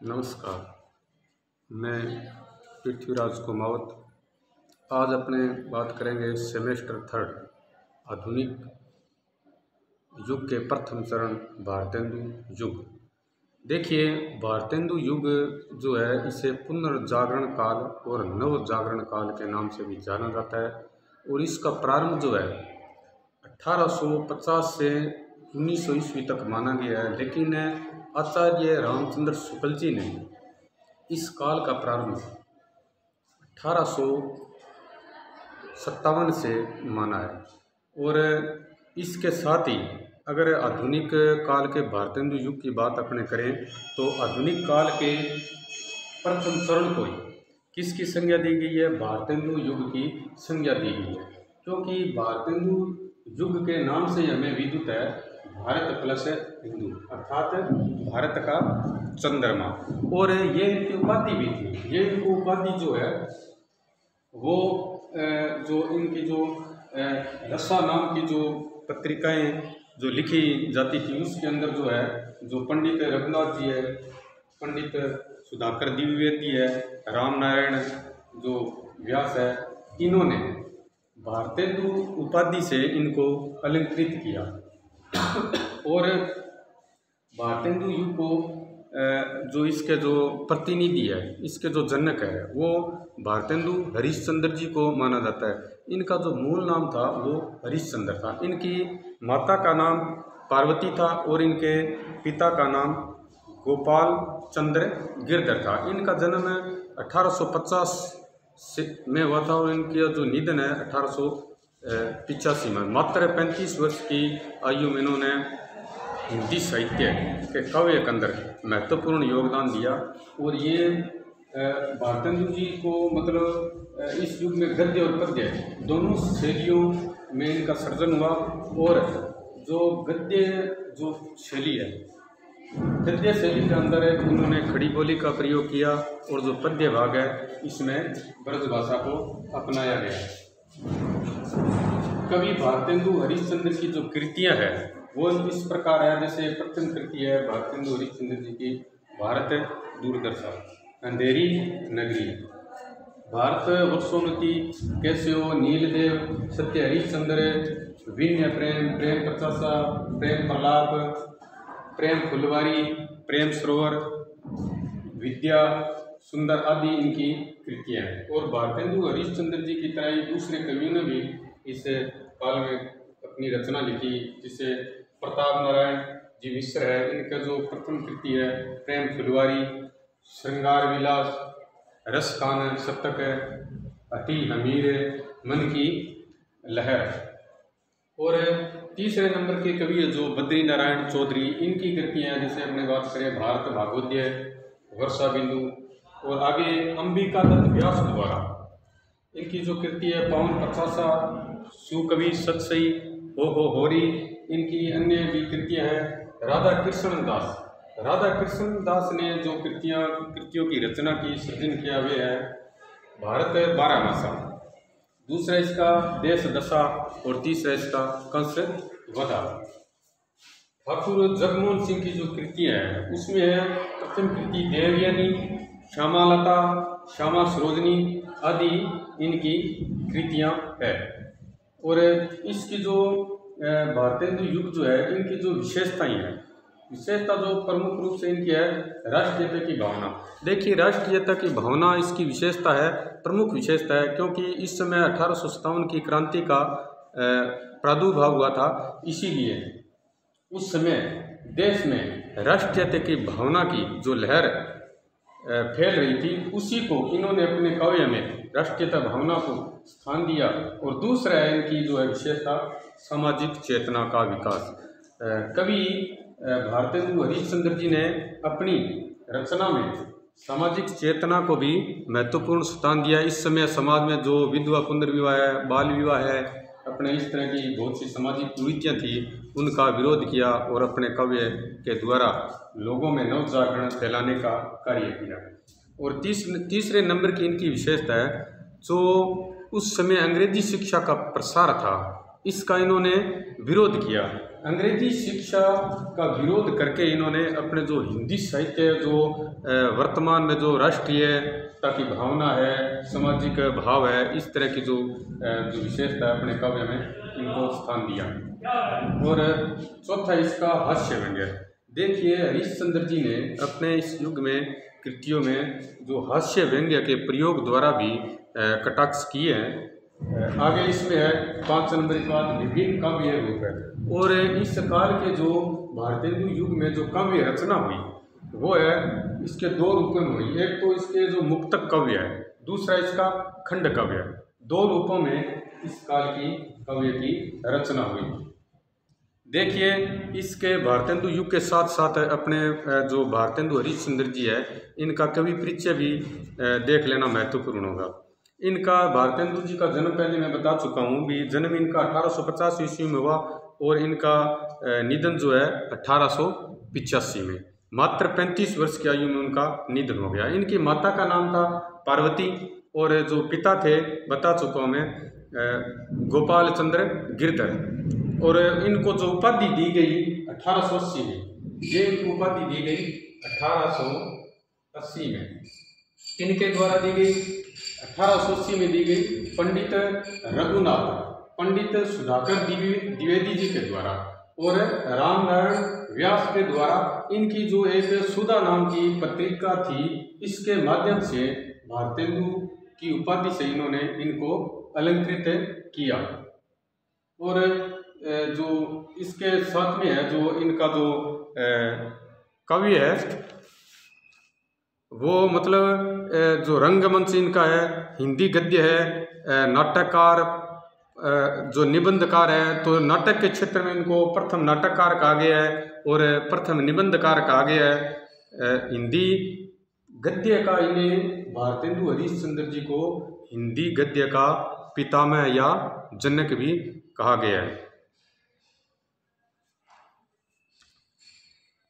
नमस्कार। मैं पृथ्वीराज कुमावत आज अपने बात करेंगे सेमेस्टर थर्ड आधुनिक युग के प्रथम चरण भारतेंदु युग। देखिए, भारतेंदु युग जो है इसे पुनर्जागरण काल और नव जागरण काल के नाम से भी जाना जाता है और इसका प्रारंभ जो है 1850 से 1900 ईस्वी तक माना गया है, लेकिन आचार्य रामचंद्र शुक्ल जी ने इस काल का प्रारंभ 1857 से माना है। और इसके साथ ही अगर आधुनिक काल के भारतेंदु युग की बात अपने करें तो आधुनिक काल के प्रथम चरण को किसकी संज्ञा दी गई है? भारतेंदु युग की संज्ञा दी गई है, क्योंकि भारतेंदु युग के नाम से हमें विदित है भारत प्लस हिंदू, अर्थात भारत का चंद्रमा। और ये इनकी उपाधि भी थी। ये इनकी उपाधि जो है वो जो इनकी जो रसा नाम की जो पत्रिकाएं जो लिखी जाती थी उसके अंदर जो है जो पंडित रघुनाथ जी है, पंडित सुधाकर द्विवेदी है, राम नारायण जो व्यास है, इन्होंने भारतेंदु उपाधि से इनको अलंकृत किया। और भारतेंदु युग को जो इसके जो प्रतिनिधि है, इसके जो जनक है वो भारतेंदु हरिश्चंद्र जी को माना जाता है। इनका जो मूल नाम था वो हरिश्चंद्र था। इनकी माता का नाम पार्वती था और इनके पिता का नाम गोपाल चंद्र गिरधर था। इनका जन्म 1850 में हुआ था और इनका जो निधन है 1885 में। मात्र 35 वर्ष की आयु में इन्होंने हिंदी साहित्य के काव्य के अंदर महत्वपूर्ण योगदान दिया। और ये भारतेंदु जी को मतलब इस युग में गद्य और पद्य दोनों शैलियों में इनका सर्जन हुआ। और जो गद्य जो शैली है, गद्य शैली के अंदर उन्होंने खड़ी बोली का प्रयोग किया और जो पद्य भाग है इसमें ब्रज भाषा को अपनाया गया। कवि भारतेंदु हरिश्चंद्र की जो कृतियां हैं वो इस प्रकार है, जैसे प्रथम कृति है भारतेंदु हरिश्चंद्र जी की भारत दूरदर्शा, अंधेरी नगरी, भारत वर्षोन्नति, कैस्यो, नीलदेव, सत्य हरिश्चंद्र, विन्य प्रेम, प्रेम प्रत्याशा, प्रेम प्रलाप, प्रेम फुलवारी, प्रेम सरोवर, विद्या सुंदर आदि इनकी कृतियां हैं। और भारतेंदु हरिश्चंद्र जी की तरह ही दूसरे कवियों ने भी इस काल में अपनी रचना लिखी, जिसे प्रताप नारायण जी मिश्र है, इनका जो प्रथम कृति है प्रेम फुलवारी, श्रृंगार विलास, रस कानन शतक, अति हमीर, मन की लहर। और तीसरे नंबर के कवि है जो बद्री नारायण चौधरी, इनकी कृतियां जैसे अपने बात करें भारत भागवद्य, वर्षा बिंदु, और आगे अंबिका दत्त व्यास द्वारा इनकी जो कृति है पावन प्रत्याशा, सुकवि सतसई, हो होरी, इनकी अन्य भी कृतियां हैं। राधा कृष्ण दास ने जो कृतियों की रचना की, सृजन किया हुए है भारत बारहमासा, दूसरा इसका देश दशा और तीसरा इसका कंस वधा। ठाकुर जगमोहन सिंह की जो कृतियां हैं उसमें है प्रथम कृति देवयानी, श्यामालता, श्यामा सरोजनी आदि इनकी कृतियां है। और इसकी जो भारतेंदु युग जो है इनकी जो विशेषताएं हैं, विशेषता जो प्रमुख रूप से इनकी है राष्ट्रीयता की भावना। देखिए, राष्ट्रीयता की भावना इसकी विशेषता है, प्रमुख विशेषता है, क्योंकि इस समय 1857 की क्रांति का प्रादुर्भाव हुआ था। इसीलिए उस समय देश में राष्ट्रीयता की भावना की जो लहर फैल रही थी, उसी को इन्होंने अपने काव्य में राष्ट्रीयता भावना को स्थान दिया। और दूसरा है इनकी जो है विशेषता सामाजिक चेतना का विकास। कवि भारतेंदु हरिश्चंद्र जी ने अपनी रचना में सामाजिक चेतना को भी महत्वपूर्ण स्थान दिया। इस समय समाज में जो विधवा पुनर्विवाह है, बाल विवाह है, अपने इस तरह की बहुत सी सामाजिक कुरीतियाँ थी, उनका विरोध किया और अपने काव्य के द्वारा लोगों में नव जागरण फैलाने का कार्य किया। और तीसरे नंबर की इनकी विशेषता है जो उस समय अंग्रेजी शिक्षा का प्रसार था इसका इन्होंने विरोध किया। अंग्रेजी शिक्षा का विरोध करके इन्होंने अपने जो हिंदी साहित्य, जो वर्तमान में जो राष्ट्रीयता की भावना है, सामाजिक भाव है, इस तरह की जो विशेषता है अपने काव्य में इनको स्थान दिया। और चौथा इसका हास्य व्यंग्य। देखिए हरिश्चंद्र जी ने अपने इस युग में कृतियों में जो हास्य व्यंग्य के प्रयोग द्वारा भी कटाक्ष किए हैं। आगे इसमें है 5 नंबर के बाद विभिन्न काव्य रूप है। और इस काल के जो भारतेंदु युग में जो काव्य रचना हुई वो है इसके 2 रूपों में हुई। एक तो इसके जो मुक्तक काव्य है, दूसरा इसका खंड काव्य है। 2 रूपों में इस काल की काव्य की रचना हुई। देखिए इसके भारतेंदु युग के साथ साथ अपने जो भारतेंदु हरिश्चंद्र जी है इनका कवि परिचय भी देख लेना महत्वपूर्ण होगा। इनका भारतेंदु जी का जन्म पहले मैं बता चुका हूँ भी, जन्म इनका 1850 ईस्वी में हुआ और इनका निधन जो है 1885 में, मात्र 35 वर्ष की आयु में उनका निधन हो गया। इनकी माता का नाम था पार्वती और जो पिता थे बता चुका हूँ मैं, गोपाल चंद्र गिरधर। और इनको जो उपाधि दी गई 1880 में, ये इनको उपाधि दी गई 1880 में, इनके द्वारा दी गई 1880 में दी गई पंडित रघुनाथ, पंडित सुधाकर द्विवेदी जी के द्वारा और रामनारायण व्यास के द्वारा। इनकी जो एक सुधा नाम की पत्रिका थी, इसके माध्यम से भारतेंदु की उपाधि से इन्होंने इनको अलंकृत किया। और जो इसके साथ में है जो इनका जो कवि है वो मतलब जो रंगमंच इनका है, हिंदी गद्य है, नाटककार, जो निबंधकार है, तो नाटक के क्षेत्र में इनको प्रथम नाटककार कहा गया है और प्रथम निबंधकार कहा गया है। हिंदी गद्य का इन्हें भारतेंदु हरिश्चंद्र जी को हिंदी गद्य का पितामह या जनक भी कहा गया है।